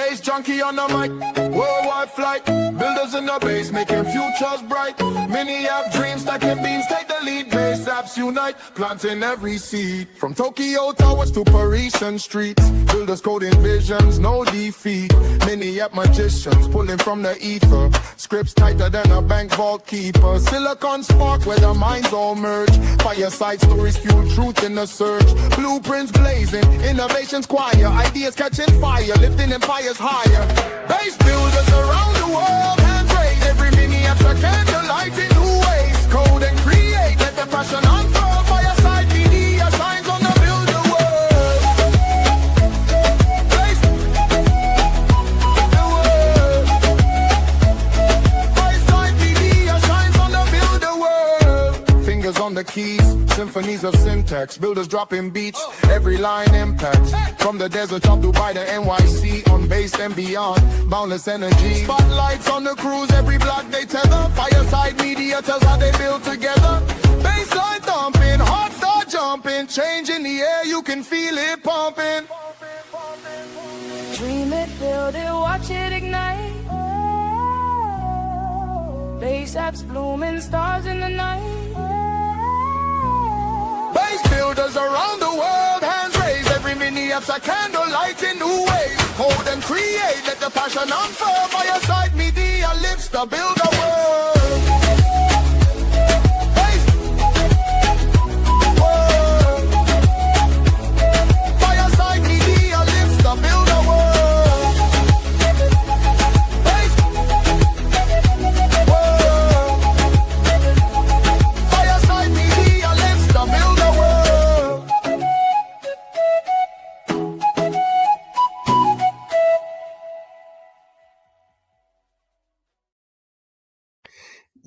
bass junkie on the mic. Worldwide flight, builders in the base, making futures bright. Many have dreams, stacking beams, take the lead. Bass apps unite, planting every seed. From Tokyo towers to Parisian streets, builders coding visions, no defeat. Many app magicians pulling from the ether, scripts tighter than a bank vault keeper. Silicon spark where the minds all merge. Fireside stories fuel truth in the search. Blueprints blazing, innovations choir, ideas catching fire, lifting empires higher. Base builders around the world, hands raised. Every mini app's a candlelight in new ways. Code and create, let the passion unfurl. Fireside media shines on the builder world. Base the world. Fireside media shines on the builder world. Fingers on the keys, symphonies of syntax, builders dropping beats, every line impacts. From the desert top Dubai to NYC, on base and beyond, boundless energy. Spotlights on the cruise, every block they tether. Fireside media tells how they build together. Baseline thumping, heart start jumping, change in the air, you can feel it pumping. Dream it, build it, watch it ignite. Base apps blooming, stars in the night. Base builders around the world, hands raised. Every mini app's a candlelight in new ways. Hold and create, let the passion unfurl. Fireside media lifts the builder world. Base world. Fireside media lifts the builder world. Base world. Fireside media lifts the builder world.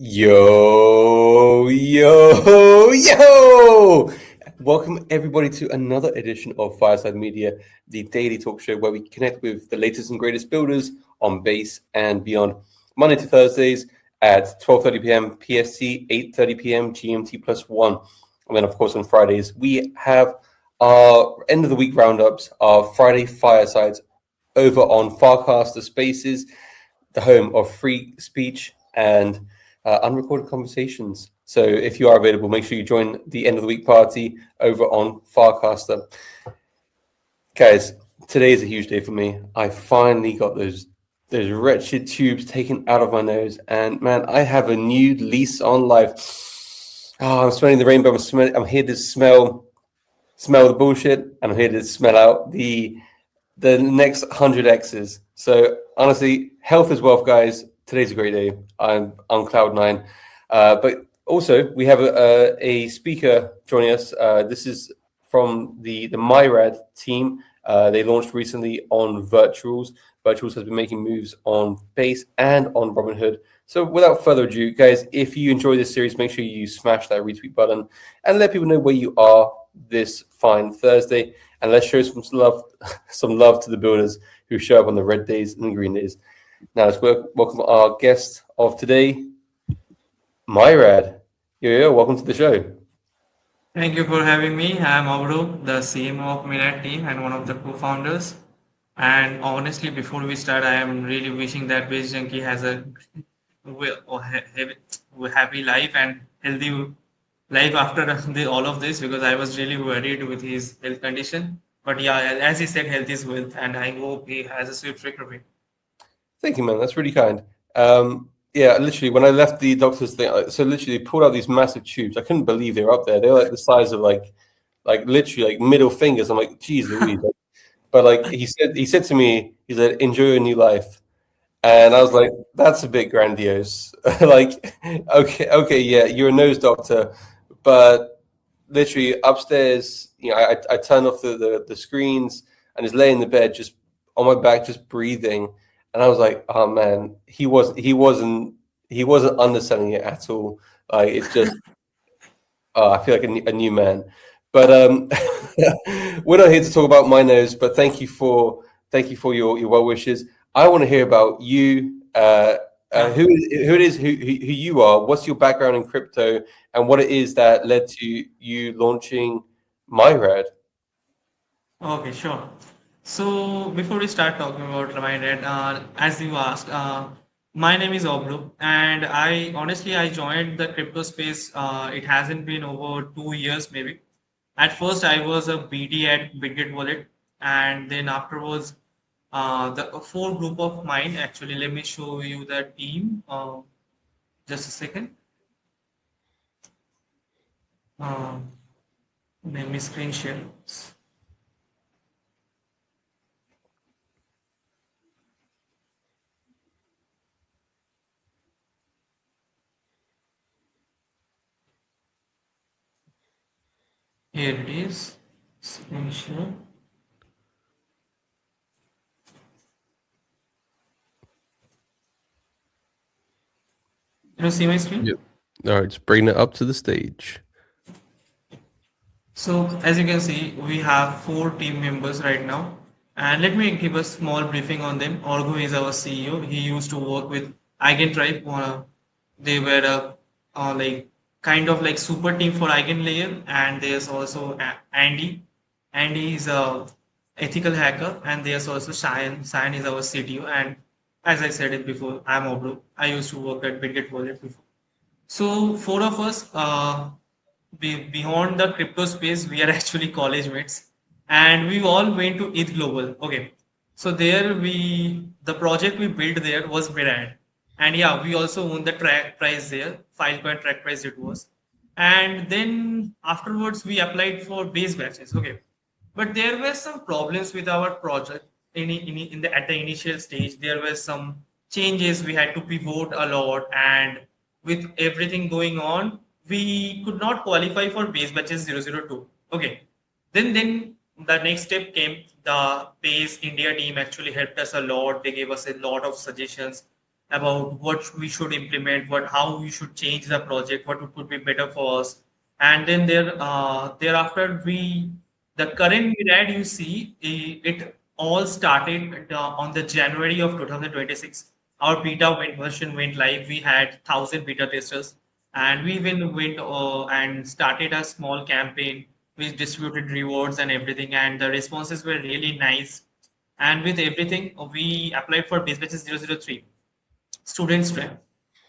Yo, yo, yo! Welcome everybody to another edition of Fireside Media, the daily talk show where we connect with the latest and greatest builders on base and beyond. Monday to Thursdays at 12:30 p.m. PST, 8:30 p.m. GMT +1. And then, of course, on Fridays, we have our end of the week roundups, our Friday Firesides over on Farcaster Spaces, the home of free speech and unrecorded conversations. So if you are available, make sure you join the end of the week party over on Farcaster. Guys, today is a huge day for me. I finally got those wretched tubes taken out of my nose, and man, I have a new lease on life. Oh, I'm smelling the rainbow. I'm here to smell the bullshit, and I'm here to smell out the next 100 X's. So honestly, health is wealth, guys. Today's a great day. I'm on cloud nine. But also, we have a speaker joining us. This is from the MyRad team. They launched recently on Virtuals. Virtuals has been making moves on base and on Robinhood. So without further ado, guys, if you enjoy this series, make sure you smash that retweet button and let people know where you are this fine Thursday. And let's show some love to the builders who show up on the red days and the green days. Now let's welcome our guest of today, MyRad. Yo, welcome to the show. Thank you for having me. I'm Avru, the CMO of MyRad team and one of the co-founders. And honestly, before we start, I am really wishing that Base Junkie has a happy life and healthy life after all of this, because I was really worried with his health condition. But yeah, as he said, health is wealth, and I hope he has a swift recovery. Thank you, man. That's really kind. Yeah, literally, when I left the doctor's thing, so literally they pulled out these massive tubes. I couldn't believe they were up there. They were like the size of like literally like middle fingers. I'm like, geez Louise. But like he said to me, he said, enjoy your new life. And I was like, that's a bit grandiose. Like, okay, yeah, you're a nose doctor, but literally upstairs, I turned off the screens and just lay in the bed, just on my back, just breathing. And I was like, oh man, he wasn't underselling it at all. Like it's just, I feel like a new man. But we're not here to talk about my nose. But thank you for your well wishes. I want to hear about you, who you are, what's your background in crypto, and what it is that led to you launching MyRad. Okay, sure. So before we start talking about Reminded, as you asked, my name is Oblu, and I joined the crypto space. It hasn't been over 2 years maybe. At first, I was a BD at Bitget Wallet, and then afterwards, the four group of mine. Actually, let me show you the team. Just a second. Um, Let me screen share. Here it is. Screen share. Can you see my screen? Yep. All right, just bring it up to the stage. So as you can see, we have four team members right now. And let me give a small briefing on them. Orgo is our CEO. He used to work with Eigentribe. They were like kind of like super team for Eigenlayer. And there's also Andy. Andy is a ethical hacker. And there's also Cheyenne. Cheyenne is our CTO. And as I said it before, I'm Obru. I used to work at Bitget Wallet before. So four of us, beyond the crypto space, we are actually college mates, and we all went to ETH Global. Okay, so there the project we built there was Mirad, and yeah, we also won the track prize there, Filecoin track prize it was, and then afterwards we applied for base batches. Okay, but there were some problems with our project in the at the initial stage. There were some changes. We had to pivot a lot, and with everything going on, we could not qualify for base batches 002. Okay, then the next step came. The base India team actually helped us a lot. They gave us a lot of suggestions about what we should implement, what how we should change the project, what could be better for us. And then thereafter the current Mirad you see, it all started on the January of 2026. Our version went live. We had 1,000 beta testers, and we even went and started a small campaign. We distributed rewards and everything, and the responses were really nice. And with everything, we applied for base batches 003 student strength,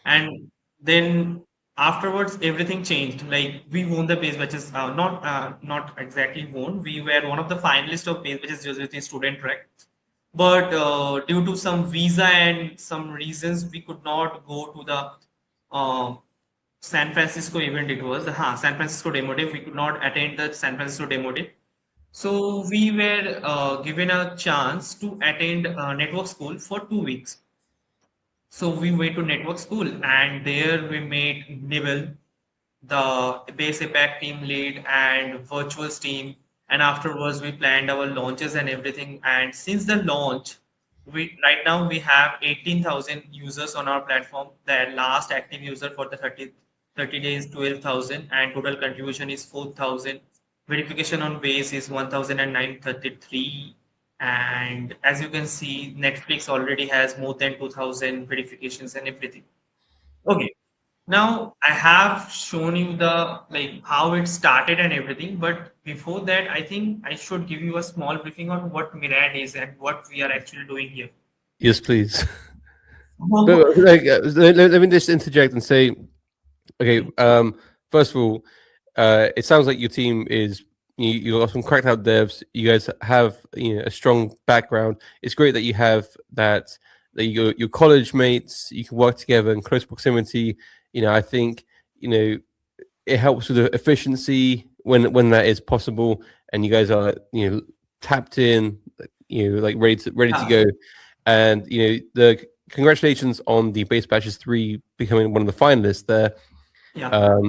and then afterwards everything changed. Like we won the base batches, not exactly won. We were one of the finalists of base batches 003 student track, but due to some visa and some reasons, we could not go to the uh, San Francisco event. It was San Francisco demo day. We could not attend the San Francisco demo day. So we were given a chance to attend network school for 2 weeks. So we went to network school, and there we met Nibble, the base APAC team lead, and virtuals team. And afterwards, we planned our launches and everything. And since the launch, we right now we have 18,000 users on our platform. The last active user for the 30 days, 12,000, and total contribution is 4,000. Verification on base is 1,933. And as you can see, Netflix already has more than 2,000 verifications and everything. Okay, now I have shown you the like how it started and everything, but before that, I think I should give you a small briefing on what Mirad is and what we are actually doing here. Yes, please. But like, let me just interject and say, okay, first of all, it sounds like your team is you got some cracked out devs. You guys have a strong background. It's great that you have that your college mates. You can work together in close proximity. I think it helps with the efficiency when that is possible, and you guys are tapped in, like ready to go, and the congratulations on the base batches 3 becoming one of the finalists there. Yeah.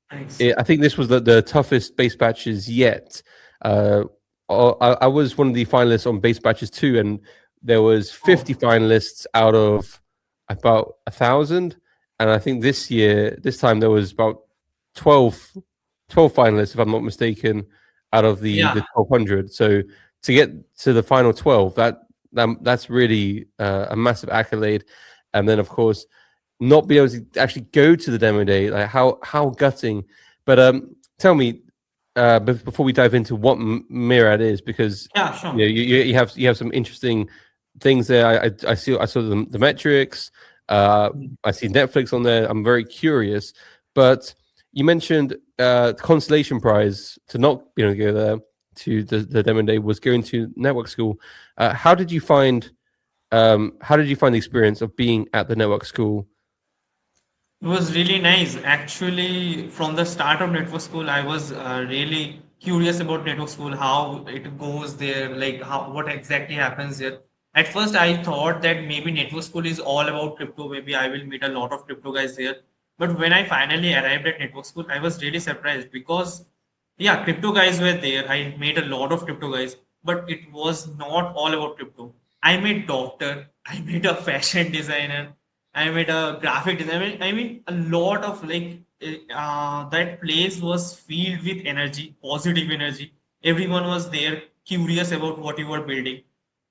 Thanks. I think this was the toughest base batches yet. I was one of the finalists on base batches 2, and there was 50 finalists out of about 1,000. And I think this time there was about 12 finalists, if I'm not mistaken, out of the 1,200. So to get to the final 12, that's really a massive accolade. And then, of course, not be able to actually go to the demo day, like how gutting. But tell me, before we dive into what Mirad is, because Yeah, sure. you have some interesting things there. I saw the metrics. I see Netflix on there. I'm very curious, but you mentioned the consolation prize to not being able to go there to the demo day was going to network school. How did you find the experience of being at the network school? It was really nice. Actually, from the start of network school, I was really curious about network school, how it goes there, like how what exactly happens there. At first, I thought that maybe network school is all about crypto. Maybe I will meet a lot of crypto guys there. But when I finally arrived at network school, I was really surprised because, yeah, crypto guys were there. I met a lot of crypto guys, but it was not all about crypto. I met doctor, I met a fashion designer, I made a graphic design. I mean, a lot of like that place was filled with energy, positive energy. Everyone was there, curious about what you were building.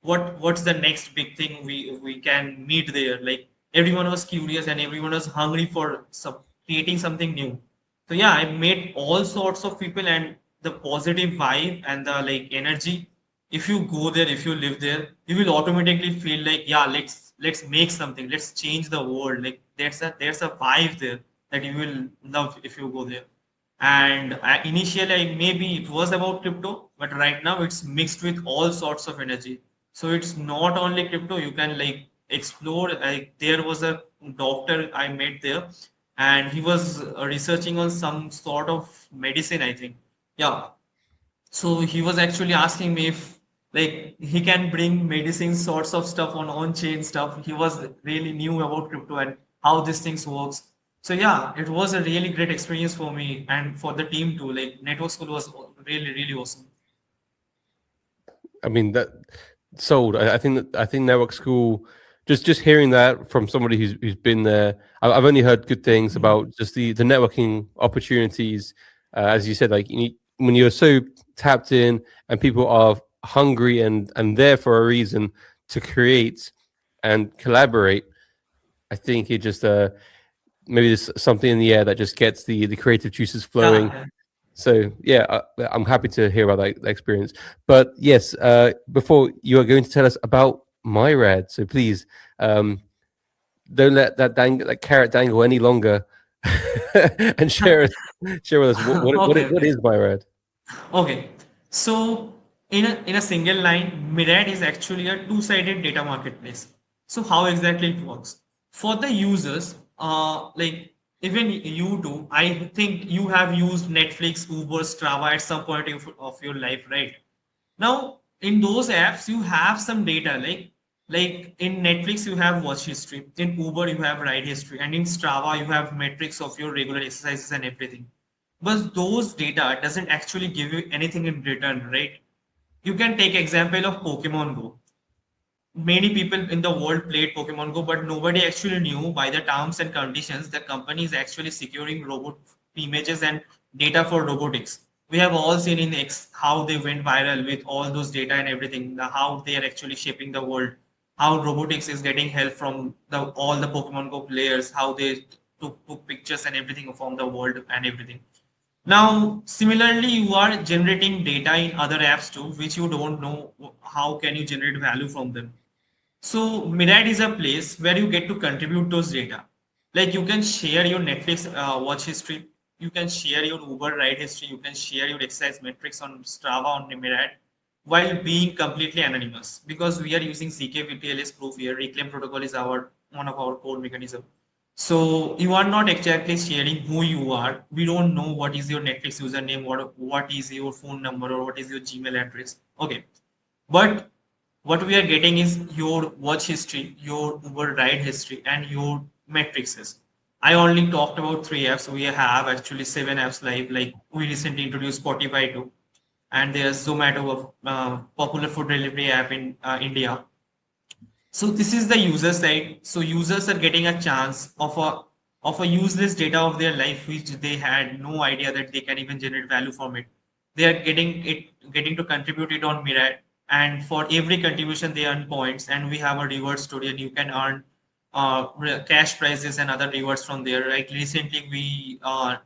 What's the next big thing we can meet there? Like everyone was curious and everyone was hungry for creating something new. So yeah, I met all sorts of people and the positive vibe and the like energy. If you go there, if you live there, you will automatically feel like, yeah, let's make something, let's change the world. Like there's a vibe there that you will love if you go there. And initially, maybe it was about crypto, but right now it's mixed with all sorts of energy. So it's not only crypto. You can like explore. Like there was a doctor I met there, and he was researching on some sort of medicine, I think. Yeah, so he was actually asking me if like he can bring medicine sorts of stuff on chain stuff. He was really new about crypto and how these things works. So yeah, it was a really great experience for me and for the team too. Like network school was really really awesome. I mean that sold. I think network school. Just hearing that from somebody who's been there, I've only heard good things about just the networking opportunities. As you said, like when you're so tapped in and people are hungry and there for a reason to create and collaborate. I think it just maybe there's something in the air that just gets the creative juices flowing. Yeah, So yeah, I'm happy to hear about that experience. But yes, before you are going to tell us about Myrad, so please don't let that carrot dangle any longer, and share with us okay, what okay. is Myrad. Okay, so in a single line, Mirad is actually a two-sided data marketplace. So how exactly it works? For the users, like even you do, I think you have used Netflix, Uber, Strava at some point of your life, right? Now, in those apps, you have some data like in Netflix, you have watch history. In Uber, you have ride history, and in Strava, you have metrics of your regular exercises and everything. But those data doesn't actually give you anything in return, right? You can take example of Pokemon Go. Many people in the world played Pokemon Go, but nobody actually knew by the terms and conditions the company is actually securing robot images and data for robotics. We have all seen in X how they went viral with all those data and everything, how they are actually shaping the world, how robotics is getting help from all the Pokemon Go players, how they took pictures and everything from the world and everything. Now, similarly, you are generating data in other apps too, which you don't know how can you generate value from them. So Mirad is a place where you get to contribute those data. Like you can share your Netflix watch history, you can share your Uber ride history, you can share your exercise metrics on Strava on Mirad while being completely anonymous because we are using CKVTLS proof here. Reclaim protocol is our one of our core mechanism. So you are not exactly sharing who you are. We don't know what is your Netflix username, what is your phone number, or what is your Gmail address. Okay, but what we are getting is your watch history, your Uber ride history, and your matrices. I only talked about three apps. We have actually seven apps live. Like we recently introduced Spotify too, and there's Zomato, a popular food delivery app in India. So this is the user side. So users are getting a chance of a useless data of their life, which they had no idea that they can even generate value from it. They are getting to contribute it on Mirad, and for every contribution they earn points, and we have a reward story, and you can earn cash prizes and other rewards from there. Right? Recently we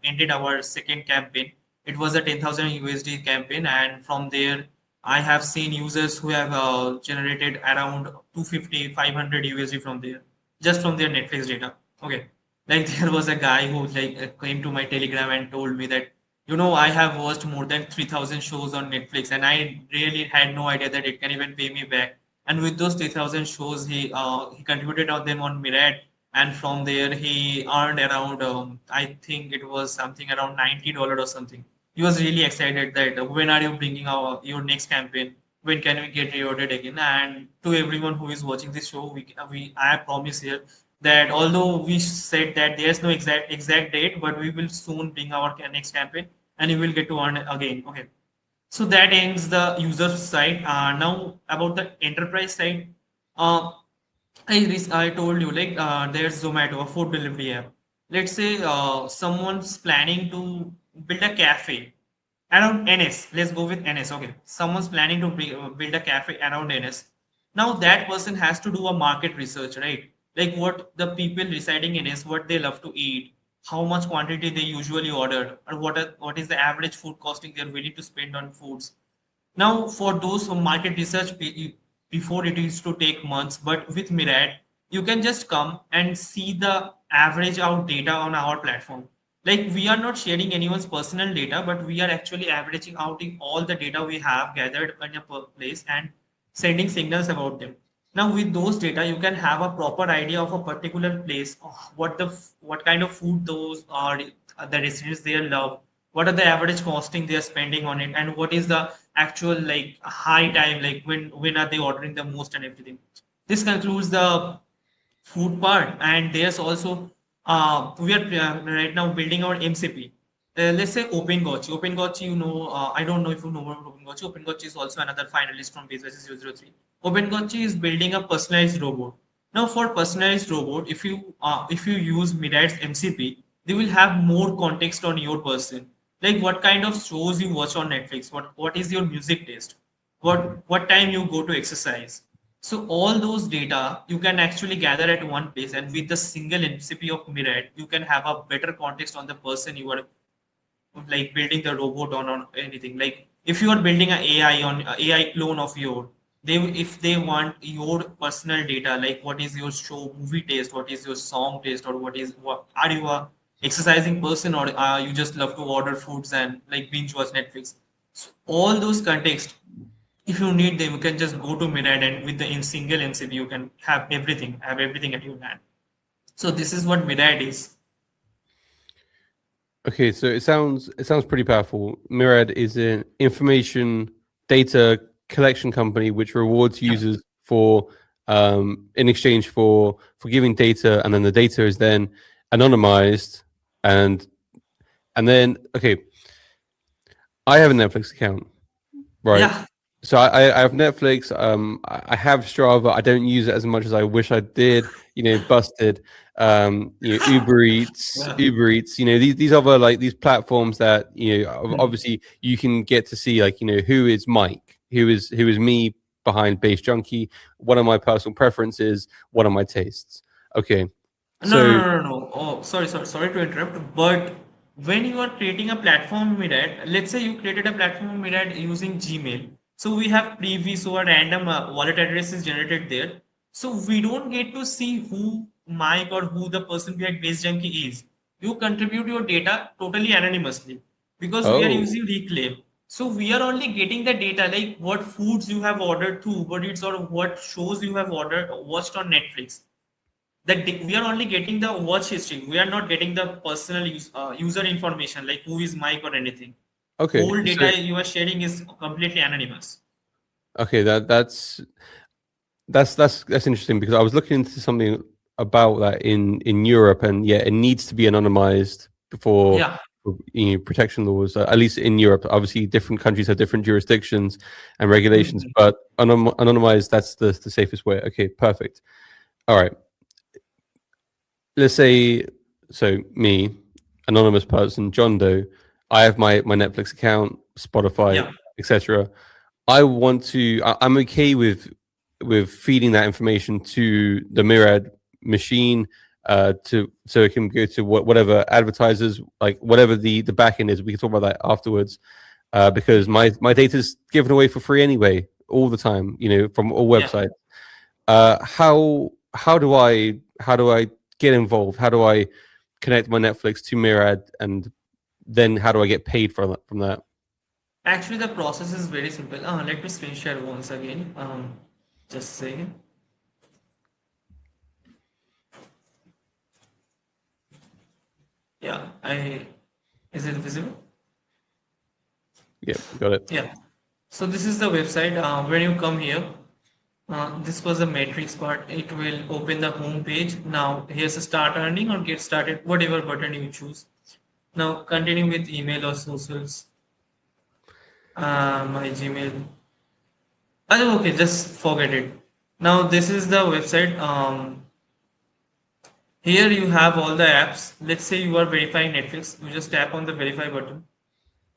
ended our second campaign. It was a 10,000 USD campaign, and from there, I have seen users who have generated around 250, 500 USD from there, just from their Netflix data. Okay, like there was a guy who came to my Telegram and told me that, I have watched more than 3,000 shows on Netflix, and I really had no idea that it can even pay me back. And with those 3,000 shows, he contributed on them on Mirad, and from there he earned around I think it was something around $90 or something. He was really excited that when are you bringing your next campaign? When can we get rewarded again? And to everyone who is watching this show, we I promise here that although we said that there's no exact date, but we will soon bring our next campaign, and you will get to earn again. Okay, so that ends the user side. Now about the enterprise side, uh, I told you like there's Zomato, a food delivery app. Let's say someone's planning to build a cafe around NS. Let's go with NS. Okay, someone's planning to build a cafe around NS. Now that person has to do a market research, right? Like what the people residing in NS, what they love to eat, how much quantity they usually order, or what is the average food costing they're willing to spend on foods. Now, for those who market research, before it used to take months, but with Mirad, you can just come and see the average out data on our platform. Like we are not sharing anyone's personal data, but we are actually averaging out all the data we have gathered in a place and sending signals about them. Now, with those data, you can have a proper idea of a particular place, what kind of food those are the residents there love, what are the average costing they are spending on it, and what is the actual like high time, like when are they ordering the most and everything. This concludes the food part, and there's also we are right now building our MCP. Let's say OpenGotchi. OpenGotchi, I don't know if you know about OpenGotchi. OpenGotchi is also another finalist from Base 003. OpenGotchi is building a personalized robot. Now, for personalized robot, if you use Mirad's MCP, they will have more context on your person, like what kind of shows you watch on Netflix, what is your music taste, what time you go to exercise. So all those data you can actually gather at one place, and with the single MCP of Mirad, you can have a better context on the person you are like building the robot on anything. Like if you are building an AI on AI clone of your, if they want your personal data, like what is your show movie taste, what is your song taste, or what are you a exercising person, or you just love to order foods and like binge watch Netflix. So all those context, if you need them, you can just go to Mirad, and with the in single MCP, you can have everything at your hand. So this is what Mirad is. Okay, so it sounds pretty powerful. Mirad is an information data collection company which rewards Yeah. users for in exchange for giving data, and then the data is then anonymized, and then okay, I have a Netflix account, right? Yeah. So I have Netflix. I have Strava. I don't use it as much as I wish I did. Busted. Uber Eats, Yeah. Uber Eats. These other like these platforms that Mhm. obviously you can get to see like who is Mike, who is me behind Base Junkie. What are my personal preferences? What are my tastes? Okay, No, no, so no, no, no. Oh, sorry to interrupt. But when you are creating a platform Mirad, let's say you created a platform Mirad using Gmail. So we have preview, so a random wallet address is generated there. So we don't get to see who Mike or who the person behind Base Junkie is. You contribute your data totally anonymously because we are oh, using Reclaim. So we are only getting the data like what foods you have ordered through Uber Eats, or what shows you have ordered watched on Netflix. We are only getting the watch history. We are not getting the personal user information like who is Mike or anything. okay, Whole so data you are sharing is completely anonymous. okay, that's interesting, because I was looking into something about that in Europe, and yeah, it needs to be anonymized Yeah. for protection laws. At least in Europe, obviously, different countries have different jurisdictions and regulations, Mhm. but anonymized, that's the safest way. Okay, perfect. All right, let's say, so me, anonymous person, John Doe. I have my Netflix account, Spotify, Yeah. etc. I want to. I'm okay with feeding that information to the Mirad machine, so it can go to whatever advertisers, like whatever the back end is. We can talk about that afterwards, because my data is given away for free anyway, all the time, from all Yeah. websites. How do I get involved? How do I connect my Netflix to Mirad, and then how do I get paid from that? Actually, the process is very simple. Let me screen share once again. Just a second. Yeah, is it visible? Yeah, got it. Yeah. So this is the website. When you come here, this was the matrix part. It will open the home page. Now here's a start earning or get started, whatever button you choose. Now continue with email or socials. My Gmail. Okay, just forget it. Now this is the website. Here you have all the apps. Let's say you are verifying Netflix. You just tap on the verify button.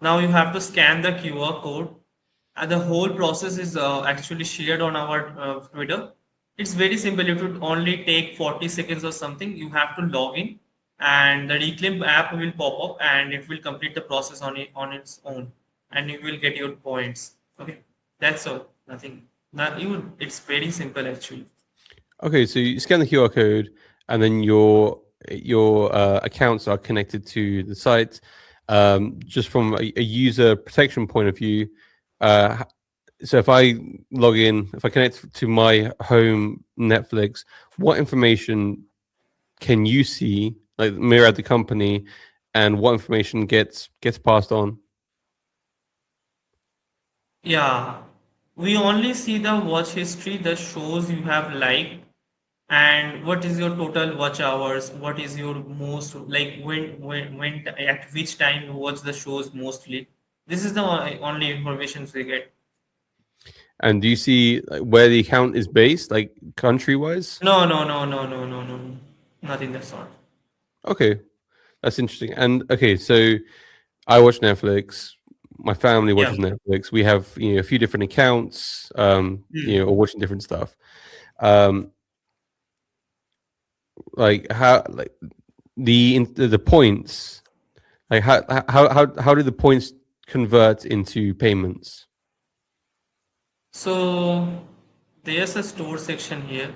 Now you have to scan the QR code. And the whole process is actually shared on our Twitter. It's very simple. It would only take 40 seconds or something. You have to log in, and the Reclaim app will pop up, and it will complete the process on its own, and you will get your points. Okay, that's all. Nothing. Not even. It's very simple actually. Okay, so you scan the QR code, and then your accounts are connected to the site. Just from a user protection point of view, so if I log in, if I connect to my home Netflix, what information can you see, like mirror at the company, and what information gets passed on? Yeah, we only see the watch history, the shows you have liked, and what is your total watch hours, what is your most like when at which time you watch the shows mostly. This is the only information we get. And do you see like, where the account is based, like country wise? No, no, no, no, no, no, no, no. Nothing that sort. Okay, that's interesting. And okay, so I watch Netflix. My family Yeah. watches Netflix. We have a few different accounts, or watching different stuff. Um, like how like the points, like how do the points convert into payments? So there's a store section here.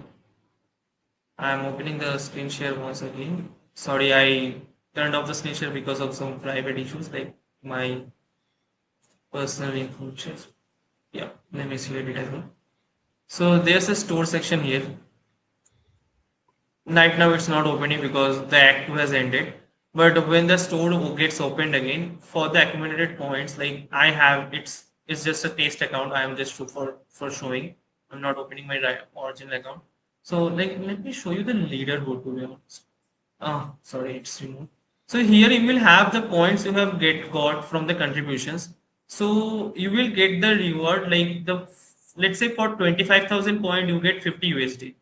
I'm opening the screen share once again. Sorry, I turned off the screen share because of some private issues like my personal information. Yeah, let me see it as well. So there's a store section here. Right now it's not opening because the act 2 has ended. But when the store gets opened again, for the accumulated points, like I have, it's just a test account. I am just for showing. I'm not opening my original account. So like let me show you the leaderboard to be honest. Sorry, it's removed. So here you will have the points you have got from the contributions. So you will get the reward like let's say for 25,000 point you get 50 USD.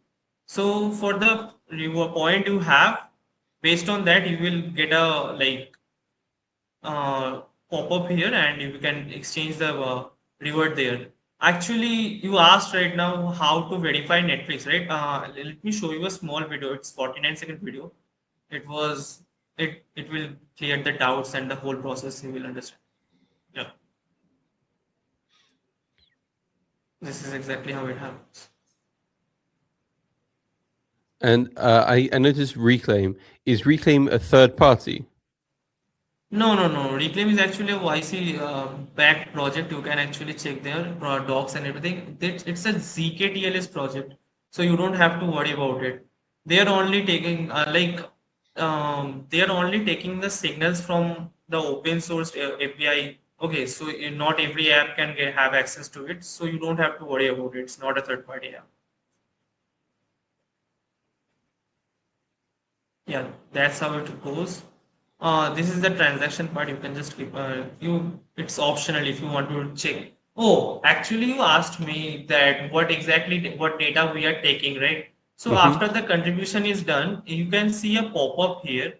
So for the reward point you have, based on that you will get a like pop up here and you can exchange the reward there. Actually, you asked right now how to verify Netflix, right? Let me show you a small video. It's 49-second video. It was it will clear the doubts and the whole process you will understand. Yeah, this is exactly how it happens. And I noticed Reclaim a third party? No. Reclaim is actually a YC backed project. You can actually check their docs and everything. It's a ZKTLS project, so you don't have to worry about it. They are only taking they are only taking the signals from the open source API. Okay, so not every app can have access to it, so you don't have to worry about it. It's not a third party app. Yeah, that's how it goes. This is the transaction part. You can just keep it's optional if you want to check. Oh, actually, you asked me that what data we are taking, right? So Hmm. after the contribution is done, you can see a pop-up here.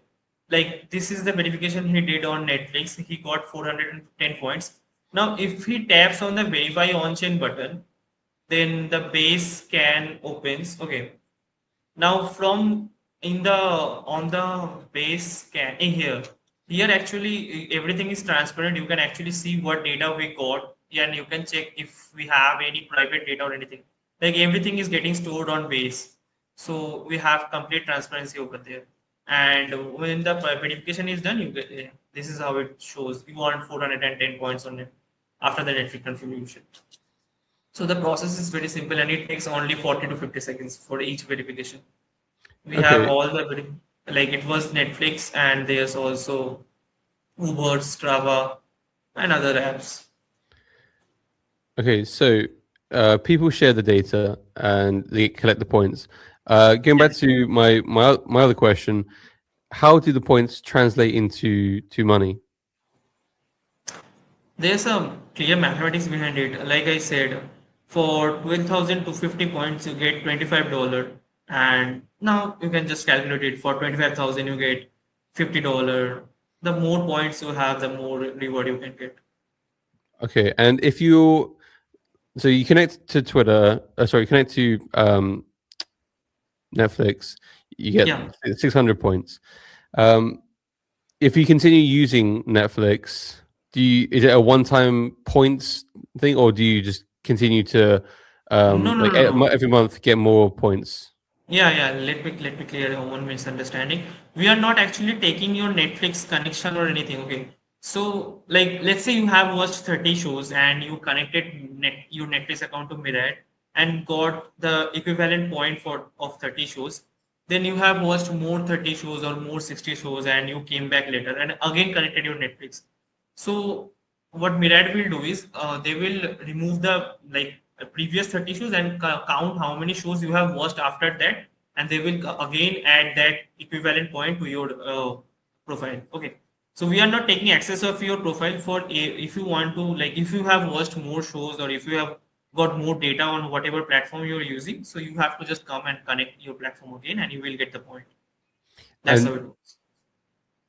Like this is the verification he did on Netflix. He got 410 points. Now, if he taps on the verify on-chain button, then the base scan opens. Okay, now from in the on the base scan in here actually everything is transparent. You can actually see what data we got, and you can check if we have any private data or anything. Like everything is getting stored on base, so we have complete transparency over there. And when the verification is done, you get this is how it shows you want 410 points on it after the Netflix configuration. So the process is very simple, and it takes only 40 to 50 seconds for each verification. We have Okay. all the like it was Netflix, and there's also Uber, Strava, and other apps. Okay. So people share the data and they collect the points. Going back to my other question, how do the points translate into money? There's some clear mathematics behind it. Like I said, for 12,250 points, you get $25, and now you can just calculate it. For 25,000, you get $50. The more points you have, the more reward you can get. Okay. And if you so you connect to Twitter, sorry, connect to Netflix, you get Yeah. 600 points. Um, if you continue using Netflix, is it a one-time points thing, or do you just continue to No, no, like no, no. every month get more points? Yeah, yeah. Let me clear one misunderstanding. We are not actually taking your Netflix connection or anything. Okay. So, like, let's say you have watched 30 shows and you connected your Netflix account to Mirad and got the equivalent point for of 30 shows. Then you have watched more 30 shows or more 60 shows, and you came back later and again connected your Netflix. So what Mirad will do is they will remove the previous 30 shows and count how many shows you have watched after that, and they will again add that equivalent point to your profile. Okay. So we are not taking access of your profile for if you want to, like, if you have watched more shows or if you have got more data on whatever platform you're using, so you have to just come and connect your platform again and you will get the point. That's how And it works.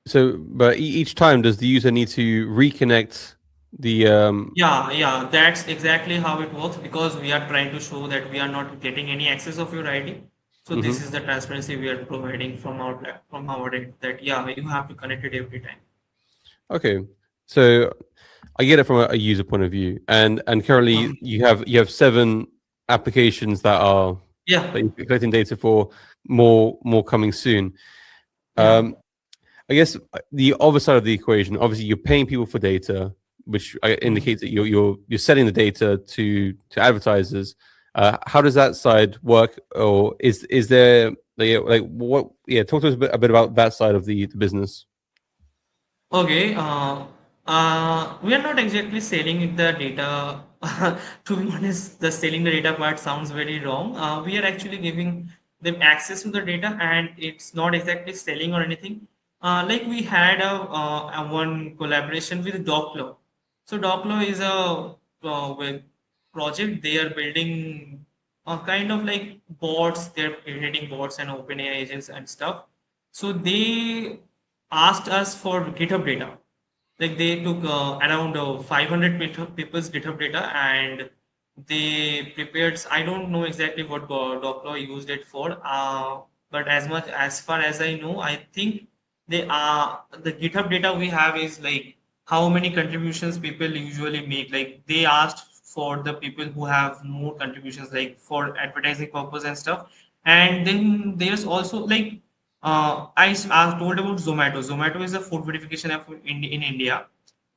so, but each time, does the user need to reconnect the Yeah, yeah, that's exactly how it works, because we are trying to show that we are not getting any access of your ID. So this mhm. is the transparency we are providing from from our end, that yeah, you have to connect it every time. Okay, so I get it from a user point of view, and currently Um, you have 7 applications yeah, that you're collecting data for, more coming soon. yeah. Um, I guess the other side of the equation, obviously, you're paying people for data, which Mhm. indicates that you're selling the data to advertisers. How does that side work, or is there like what? Yeah, talk to us a bit about that side of the business. Okay, we are not exactly selling the data. To be honest, the selling the data part sounds very wrong. We are actually giving them access to the data, and it's not exactly selling or anything. Like we had a one collaboration with Doclo. So Doclo is a web project. They are building a kind of like bots. They're creating bots and OpenAI agents and stuff. So they asked us for GitHub data. Like they took around 500 people's GitHub data, and they prepared. I don't know exactly what Docker used it for, but as far as I know, I think they are the GitHub data we have is like how many contributions people usually make. Like they asked for the people who have more contributions, like for advertising purpose and stuff. And then there's also like I told about Zomato. Zomato is a food verification app in India.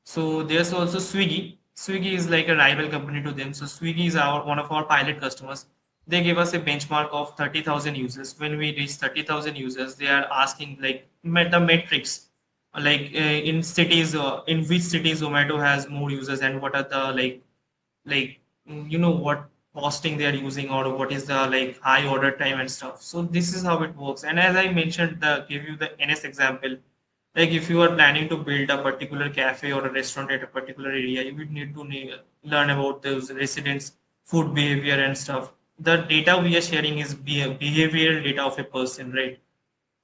So there's also Swiggy. Swiggy is like a rival company to them. So Swiggy is our one of our pilot customers. They gave us a benchmark of 30,000 users. When we reach 30,000 users, they are asking like the metrics, like in cities, in which cities Zomato has more users, and what are the like what costing they are using, or what is the like high order time and stuff. So this is how it works. And as I mentioned, the give you the NS example, like if you are planning to build a particular cafe or a restaurant at a particular area, you would need to learn about those residents food behavior and stuff. The data we are sharing is behavioral data of a person, right?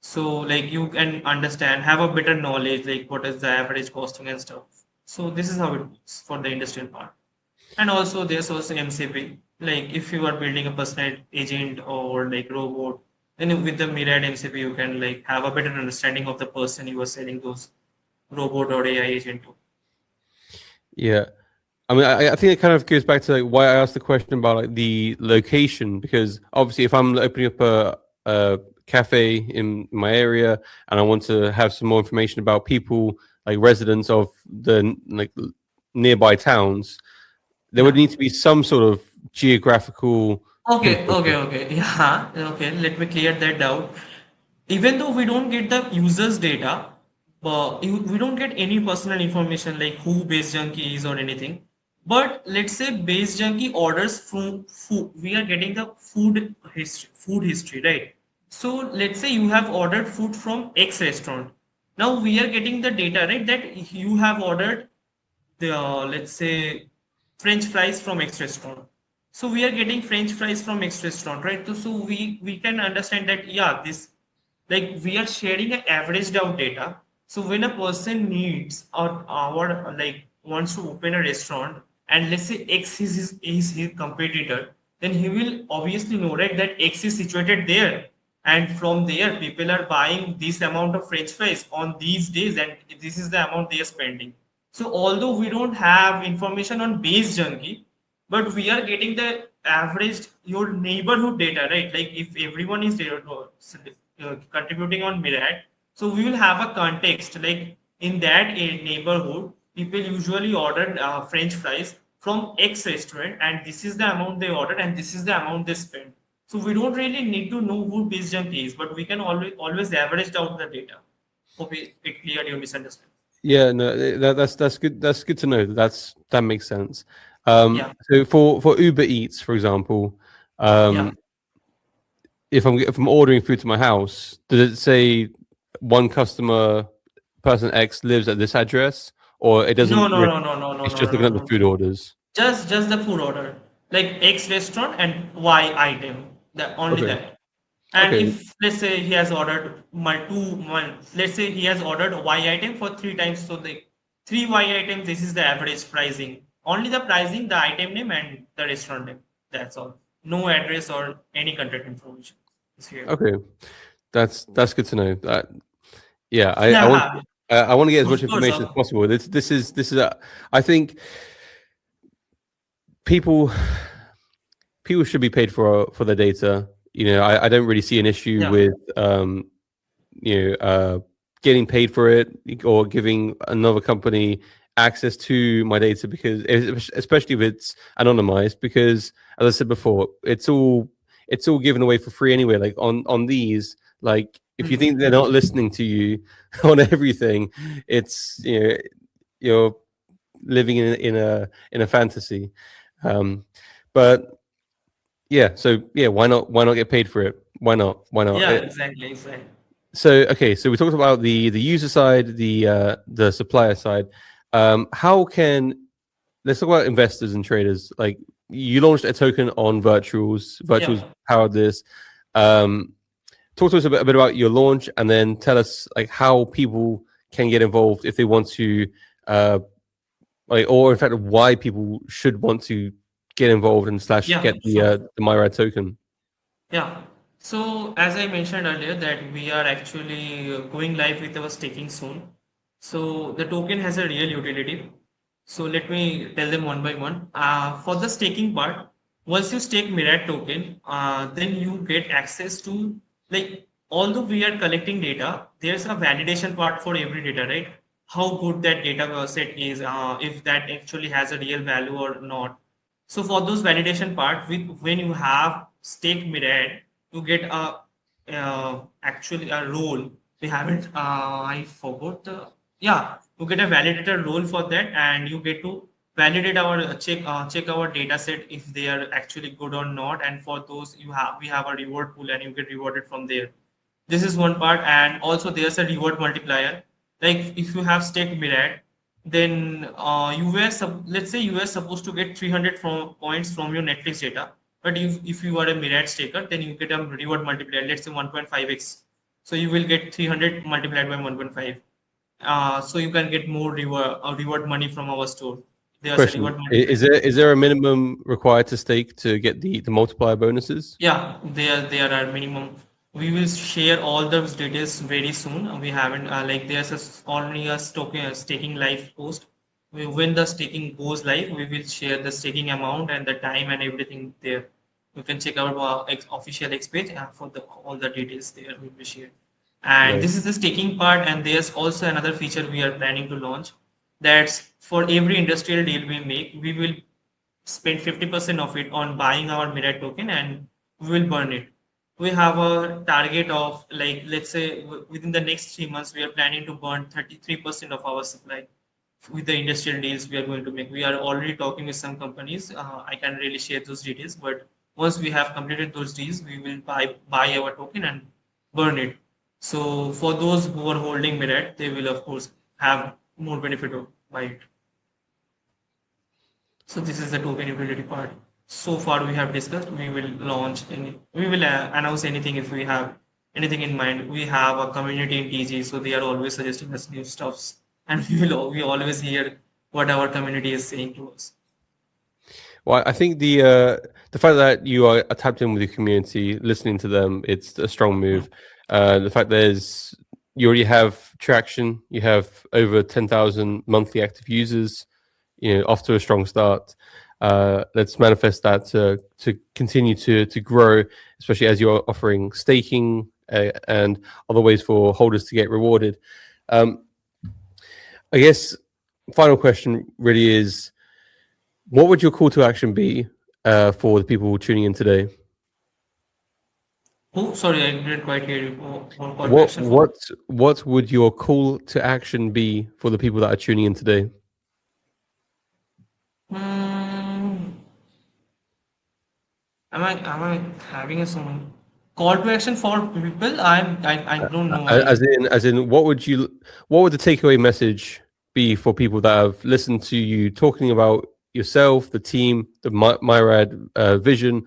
So like you can understand, have a better knowledge, like what is the average costing and stuff. So this is how it works for the industrial part. And also there's also MCP. Like if you are building a personal agent or like robot, Then with the Myriad MCP, you can like have a better understanding of the person you are selling those robot or AI agent to. Yeah. I mean, I think it kind of goes back to like why I asked the question about like the location, because obviously if I'm opening up a cafe in my area and I want to have some more information about people like residents of the like nearby towns, there would Yeah. need to be some sort of geographical Okay, pinpoint. okay, okay. Yeah, okay. Let me clear that doubt. Even though we don't get the user's data, but we don't get any personal information like who base junkie is or anything. But let's say base junkie orders from food. We are getting the food history, right? So let's say you have ordered food from X restaurant. Now we are getting the data, right? That you have ordered the let's say French fries from X restaurant. So we are getting French fries from X restaurant, right? So we can understand that yeah, this like we are sharing an averaged out data. So when a person needs or our like wants to open a restaurant and let's say X is his competitor, then he will obviously know, right, that X is situated there, and from there people are buying this amount of French fries on these days, and this is the amount they are spending. So although we don't have information on base junkie, but we are getting the averaged your neighborhood data, right? Like if everyone is there, contributing on Myriad, so we will have a context like in that neighborhood, people usually order French fries from X restaurant, and this is the amount they ordered, and this is the amount they spent. So we don't really need to know who base junkie is, but we can always average out the data. Hope it cleared your misunderstanding. Yeah, no, that's good. That's good to know. That makes sense. Yeah, So for Uber Eats, for example, yeah. um, if I'm ordering food to my house, does it say one customer person X lives at this address, or it No, doesn't? no, no, no, no, no, It's no, just no, looking at the no. food orders. Just the food order, like X restaurant and Y item. That only Okay. that. And Okay. if let's say he has ordered let's say he has ordered Y item for three times, so the three Y items, this is the average pricing. Only the pricing, the item name, and the restaurant name. That's all. No address or any contact information is here. Okay. That's good to know. Yeah, Yeah, I want to get as of much course. information as possible. This is I think people people should be paid for their data. You know, I don't really see an issue Yeah, with getting paid for it or giving another company access to my data, because especially if it's anonymized, because as I said before, it's all given away for free anyway. Like on these, like if you hmm, think they're not listening to you on everything, it's you're living in a fantasy. But yeah, so yeah, why not get paid for it? Why not? yeah, exactly, exactly. So okay, so we talked about the user side, the supplier side. How can Let's talk about investors and traders. Like, you launched a token on Virtuals. Virtuals Yeah. powered this. Um, Talk to us a bit about your launch, and then tell us like how people can get involved if they want to, uh, or in fact, why people should want to get involved and slash Yeah, get sure. the Myra token. Yeah. So as I mentioned earlier that we are actually going live with our staking soon. So the token has a real utility. So let me tell them one by one. For the staking part, once you stake Myriad token, then you get access to like although we are collecting data, there's a validation part for every data, right? How good that data set is, if that actually has a real value or not. So for those validation part, when you have stake Myriad, you get a actually a role. We haven't. I forgot the. Yeah, you get a validator role for that, and you get to validate our check our data set if they are actually good or not. And for those, we have a reward pool, and you get rewarded from there. This is one part, and also there's a reward multiplier. Like if you have stake Myriad, then let's say you were supposed to get 300 points from your Netflix data, but if you are a Myriad staker, then you get a reward multiplier, let's say 1.5x. So you will get 300 multiplied by 1.5. So you can get more reward money from our store. There's a Question: reward Is multiplier. there a minimum required to stake to get the multiplier bonuses? Yeah, there are minimum We will share all those details very soon. We haven't like there's already a staking live post. When the staking goes live, we will share the staking amount and the time and everything there. You can check out our official X page for the all the details there will be shared. And Nice. this is the staking part. And there's also another feature we are planning to launch. That's for every industrial deal we make, we will spend 50% of it on buying our Mirai token and we will burn it. We have a target of like let's say within the next 3 months we are planning to burn 33% of our supply with the industrial deals we are going to make. We are already talking with some companies. I can really share those details, but once we have completed those deals, we will buy our token and burn it. So for those who are holding Mirai, they will of course have more benefit by it. So this is the token utility part. So far we have discussed. We will launch any. We will announce anything if we have anything in mind. We have a community in TG, so they are always suggesting us new stuffs, and we always hear what our community is saying to us. Well, I think the fact that you are tapped in with your community, listening to them, it's a strong move. The fact you already have traction, you have over 10,000 monthly active users, off to a strong start. Let's manifest that to continue to grow, especially as you're offering staking and other ways for holders to get rewarded. I guess final question really is, what would your call to action be for the people tuning in today? Oh, sorry, I didn't quite hear you. Call to action for? What would your call to action be for the people that are tuning in today? Hmm, am I having a some call to action for people? I don't know. As in, what would the takeaway message be for people that have listened to you talking about yourself, the team, the Myrad vision,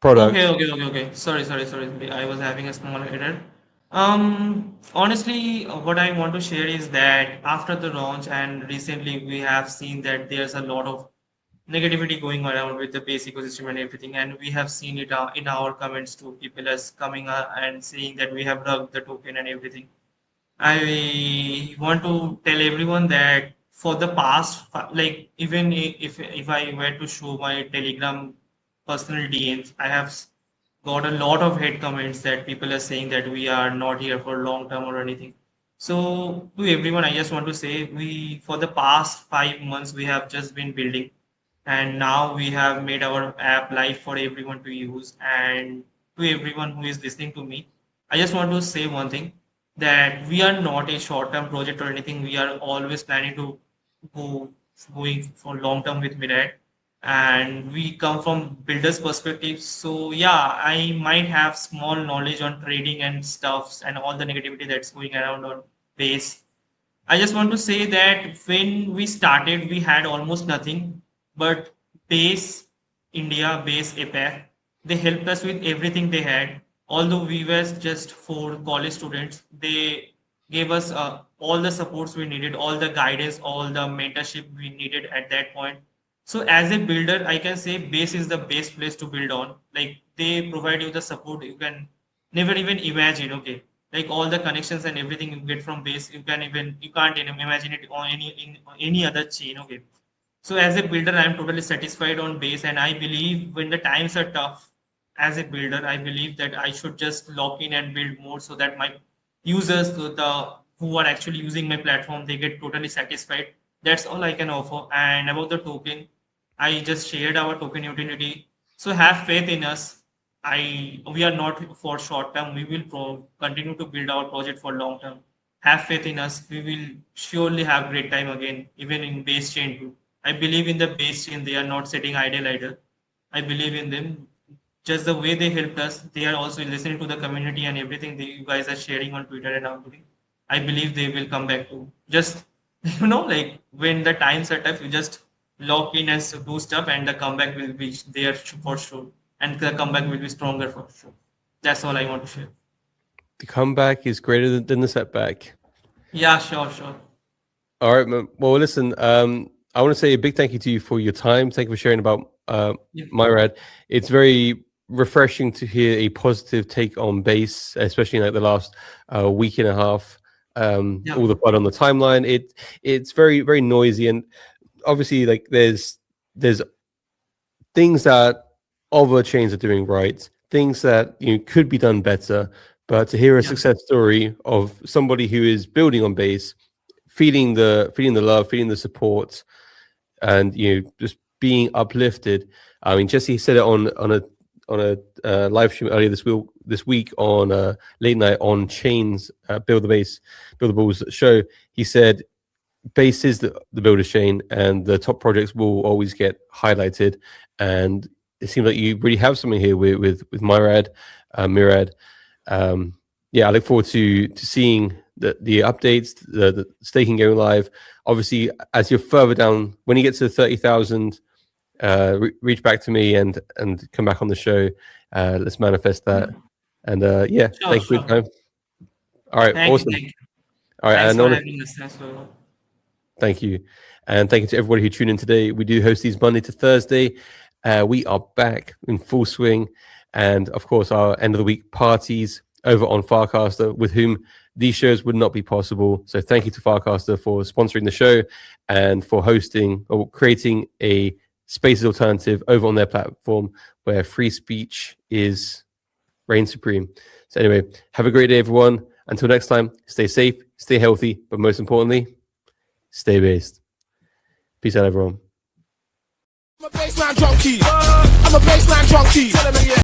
product? Okay. Sorry. I was having a small error. Honestly, what I want to share is that after the launch and recently we have seen that there's a lot of negativity going around with the base ecosystem and everything, and we have seen it in our comments too. People as coming and saying that we have rugged the token and everything. I want to tell everyone that for the past, like even if I were to show my Telegram personal DMs, I have got a lot of hate comments that people are saying that we are not here for long term or anything. So to everyone, I just want to say we for the past 5 months we have just been building, and now we have made our app live for everyone to use. And to everyone who is listening to me, I just want to say one thing, that we are not a short-term project or anything. We are always planning to go going for long-term with Mirai, and we come from builders' perspective. So yeah, I might have small knowledge on trading and stuffs and all the negativity that's going around on base. I just want to say that when we started, we had almost nothing, but Base India, Base APAC, they helped us with everything they had. Although we were just four college students, they gave us all the supports we needed, all the guidance, all the mentorship we needed at that point. So as a builder, I can say Base is the best place to build on. Like they provide you the support you can never even imagine. Okay, like all the connections and everything you get from Base, you can't even imagine it on any other chain. Okay, so as a builder, I am totally satisfied on Base, and I believe when the times are tough, as a builder, I believe that I should just lock in and build more so that my users, the who are actually using my platform, they get totally satisfied. That's all I can offer. And about the token, I just shared our token utility. So have faith in us. We are not for short term. We will continue to build our project for long term. Have faith in us. We will surely have great time again, even in base chain too. I believe in the base chain. They are not sitting idle. I believe in them. Just the way they helped us, they are also listening to the community and everything that you guys are sharing on Twitter and everything. I believe they will come back to just like when the times are tough, you just lock in and do stuff, and the comeback will be there for sure, and the comeback will be stronger for sure. That's all I want to share. The comeback is greater than the setback. Yeah, sure. All right, man. Well, listen, I want to say a big thank you to you for your time. Thank you for sharing about Yeah. Myrad. It's very refreshing to hear a positive take on bass, especially in like the last week and a half. Yeah. All the fun on the timeline. It's very, very noisy, and obviously like there's things that other chains are doing right, things that could be done better. But to hear a Yeah. success story of somebody who is building on base, feeling the love, feeling the support, and just being uplifted. I mean, Jesse said it on a live stream earlier this week on late night on Chains Build the Balls show. He said base is the builder's chain, and the top projects will always get highlighted. And it seems like you really have something here with Murad. Yeah, I look forward to seeing the updates, the staking going live. Obviously, as you're further down, when you get to 30,000, reach back to me and come back on the show. Let's manifest that. And yeah, Sure, thank you for your sure. time. All right, awesome. Thank you. All right, Thanks and for I wanna having us as well. thank you. And thank you to everybody who tuned in today. We do host these Monday to Thursday. We are back in full swing. And of course, our end of the week parties over on Farcaster, with whom these shows would not be possible. So thank you to Farcaster for sponsoring the show and for hosting or creating a spaces alternative over on their platform where free speech is reign supreme. So anyway, have a great day, everyone. Until next time, stay safe, stay healthy, but most importantly, stay based. Peace out, everyone. I'm a baseline junkie. I'm a baseline junkie.